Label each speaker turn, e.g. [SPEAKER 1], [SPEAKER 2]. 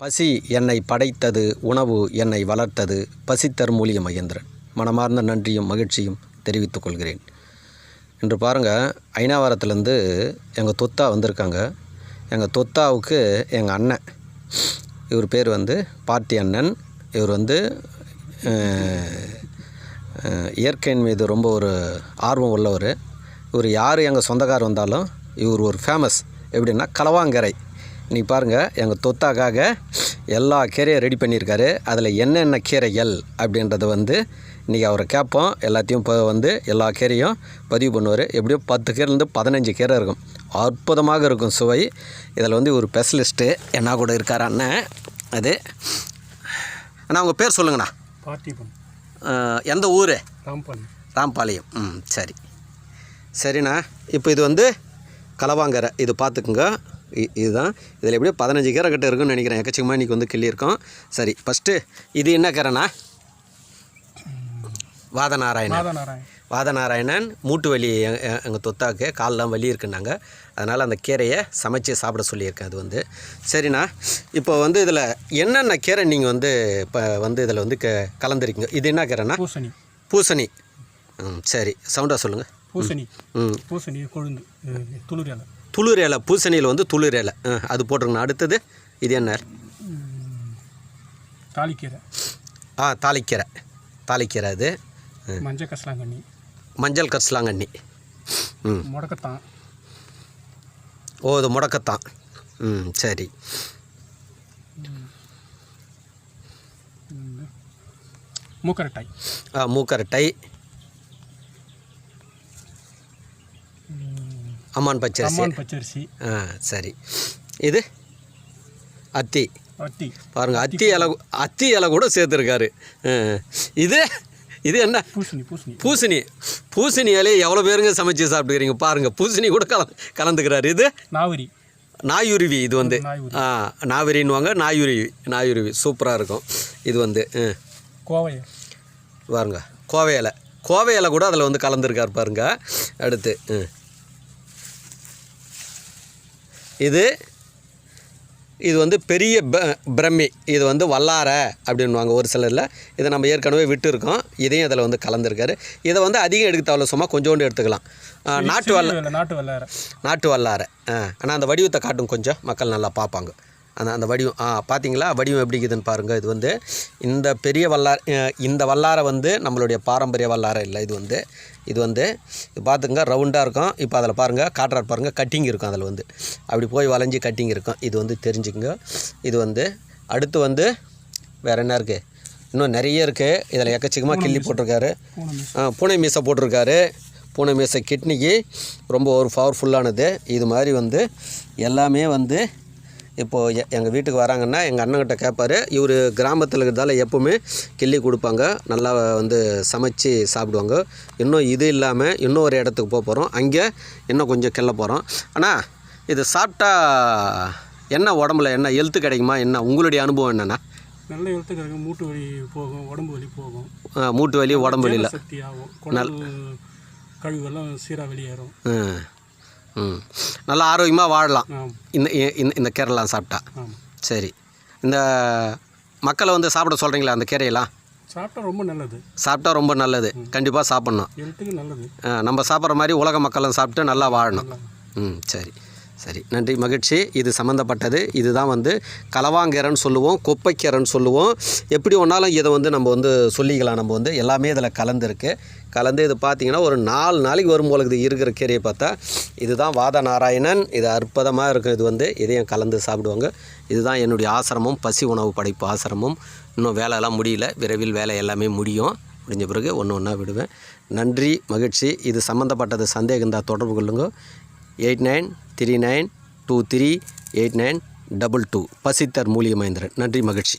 [SPEAKER 1] பசி என்னை படைத்தது, உணவு என்னை வளர்த்தது. பசித்தர் மூலிய மகேந்திரன். மனமார்ந்த நன்றியும் மகிழ்ச்சியும் தெரிவித்துக் கொள்கிறேன். இன்று பாருங்கள், ஐநாவரத்துலேருந்து எங்கள் தொத்தா வந்திருக்காங்க. எங்கள் தொத்தாவுக்கு எங்கள் அண்ணன், இவர் பேர் பார்த்தி அண்ணன். இவர் இயற்கையின் மீது ரொம்ப ஒரு ஆர்வம் உள்ளவர். இவர் யார் எங்கள் சொந்தக்கார் வந்தாலும் இவர் ஒரு ஃபேமஸ். எப்படின்னா களவாங்கரை. இன்றைக்கி பாருங்கள், எங்கள் தொத்தாக்காக எல்லா கீரையும் ரெடி பண்ணியிருக்காரு. அதில் என்னென்ன கீரைகள் அப்படின்றத இன்றைக்கி அவரை கேட்போம். எல்லாத்தையும் இப்போ எல்லா கீரையும் பதிவு பண்ணுவார். எப்படியும் 10 கீரைலேருந்து 15 கீரை இருக்கும். அற்புதமாக இருக்கும் சுவை. இதில் ஒரு ஸ்பெஷலிஸ்ட்டு என்ன கூட இருக்கார் அண்ணன். அது அண்ணா, உங்கள் பேர் சொல்லுங்கண்ணா.
[SPEAKER 2] பார்த்திபன்.
[SPEAKER 1] எந்த ஊர்?
[SPEAKER 2] ராம்பாளையம்.
[SPEAKER 1] சரி சரிண்ணா. இப்போ இது களவாங்கரை. இது பார்த்துக்குங்க. இதுதான். இதில் எப்படியும் 15 கீரை கிட்ட இருக்குன்னு நினைக்கிறேன். எக்கச்சக்கமாக இன்றைக்கி கிள்ளியிருக்கோம். சரி, ஃபஸ்ட்டு இது என்ன கீரைண்ணா? வாதநாராயணன். மூட்டு வலி எங்கள் தொத்தாக்கு காலெலாம் வலி இருக்குன்னாங்க. அதனால் அந்த கீரையை சமைச்சு சாப்பிட சொல்லியிருக்கேன். அது சரிண்ணா. இப்போ இதில் என்னென்ன கீரை நீங்கள் இப்போ இதில் கலந்துருக்கீங்க? இது என்ன கீரைண்ணா? பூசணி. சரி, சவுண்டாக சொல்லுங்கள்.
[SPEAKER 2] பூசணி கொழுந்து,
[SPEAKER 1] துளிர் இலை. பூசணியில் துளிர் இலை. அது போட்டுருங்கண்ணா. அடுத்தது இது என்ன?
[SPEAKER 2] தாளிக்கீரை.
[SPEAKER 1] தாளிக்கீரை. அது மஞ்சள் கரிசலாங்கண்ணி.
[SPEAKER 2] முடக்கத்தான்.
[SPEAKER 1] ஓ, இது முடக்கத்தான். சரி. மூக்கரட்டை. அம்மான் பச்சரிசி. சரி. இது அத்தி. பாருங்கள், அத்தி இலை கூட சேர்த்துருக்காரு. இது என்ன? பூசணி இலையை எவ்வளோ பேருங்க சமைச்சு சாப்பிட்டுக்கிறீங்க பாருங்கள். பூசணி கூட கலந்துக்கிறாரு. இது நாயுருவி. இது நாவரின்னுவாங்க. நாயுருவி சூப்பராக இருக்கும். இது பாருங்க, கோவை இலை கூட அதில் கலந்துருக்கார் பாருங்க. அடுத்து இது பெரிய பிரம்மி. இது வல்லாரை அப்படின்வாங்க ஒரு சிலரில். இதை நம்ம ஏற்கனவே விட்டு இருக்கோம். இதையும் அதில் கலந்துருக்காரு. இதை அதிகம் எடுக்க தேவையில்ல, சும்மா கொஞ்சோண்டு எடுத்துக்கலாம். நாட்டு வல்லாரை. ஆனால் அந்த வடிவத்தை காட்டும், கொஞ்சம் மக்கள் நல்லா பார்ப்பாங்க. அந்த வடிவம் பார்த்தீங்களா? வடிவம் எப்படி இருக்குதுன்னு பாருங்கள். இது இந்த பெரிய இந்த வல்லாரை நம்மளுடைய பாரம்பரிய வல்லாரை இல்லை. இது பார்த்துங்க, ரவுண்டாக இருக்கும். இப்போ அதில் பாருங்கள், காட்டுறாரு பாருங்கள், கட்டிங் இருக்கும். அதில் அப்படி போய் வளைஞ்சி கட்டிங் இருக்கும். இது தெரிஞ்சுக்குங்க. இது அடுத்து வேறு என்ன இருக்குது? இன்னும் நிறைய இருக்குது. இதில் எக்கச்சக்கமாக கிள்ளி போட்டிருக்காரு. பூனை மீசை போட்டிருக்காரு. பூனை மீசை கிட்னிக்கு ரொம்ப ஒரு பவர்ஃபுல்லானது. இது மாதிரி எல்லாமே இப்போது எங்கள் வீட்டுக்கு வராங்கன்னா எங்கள் அண்ணன்கிட்ட கேட்பார். இவர் கிராமத்தில் இருக்கிறதால எப்போவுமே கிள்ளி கொடுப்பாங்க. நல்லா சமைச்சு சாப்பிடுவாங்க. இன்னும் இது இல்லாமல் இன்னொரு இடத்துக்கு போகிறோம். அங்கே இன்னும் கொஞ்சம் கிள்ள போகிறோம். ஆனால் இது சாப்பிட்டா என்ன உடம்புல என்ன ஹெல்த்து கிடைக்குமா? என்ன உங்களுடைய அனுபவம் என்னென்னா?
[SPEAKER 2] நல்ல ஹெல்த்து கிடைக்கும். மூட்டு வலி போகும், உடம்பு வலி போகும்.
[SPEAKER 1] மூட்டு வலி, உடம்பு வலி இல்லை,
[SPEAKER 2] சக்தி ஆகும். கழிவுகள்லாம் சீராக வெளியேறும்.
[SPEAKER 1] நல்லா ஆரோக்கியமாக வாழலாம் இந்த கீரைலாம் சாப்பிட்டா. சரி. இந்த மக்களை சாப்பிட சொல்கிறீங்களா அந்த கீரையெல்லாம்? சாப்பிட்டா ரொம்ப நல்லது. கண்டிப்பாக சாப்பிட்ணும். நம்ம சாப்பிட்ற மாதிரி உலக மக்களும் சாப்பிட்டு நல்லா வாழணும். சரி. நன்றி, மகிழ்ச்சி. இது சம்மந்தப்பட்டது. இதுதான் களவாங்கீரைன்னு சொல்லுவோம், கொப்பைக்கீரைன்னு சொல்லுவோம். எப்படி ஒன்றாலும் இதை நம்ம சொல்லிக்கலாம். நம்ம எல்லாமே இதில் கலந்துருக்கு. இது பார்த்திங்கன்னா ஒரு 4 நாளைக்கு வரும் போல இது இருக்கிற கீரையை பார்த்தா. இதுதான் வாதநாராயணன். இது அற்புதமாக இருக்கும். இதையும் கலந்து சாப்பிடுவாங்க. இதுதான் என்னுடைய ஆசிரமம், பசி உணவு படைப்பு ஆசிரமம். இன்னும் வேலையெல்லாம் முடியல. விரைவில் வேலை எல்லாமே முடிஞ்ச பிறகு ஒன்று விடுவேன். நன்றி, மகிழ்ச்சி. இது சம்மந்தப்பட்டது சந்தேகம் தான் தொடர்பு கொள்ளுங்க. 8939238922. பசித்தர் மூலிய மகேந்திரன். நன்றி, மகிழ்ச்சி.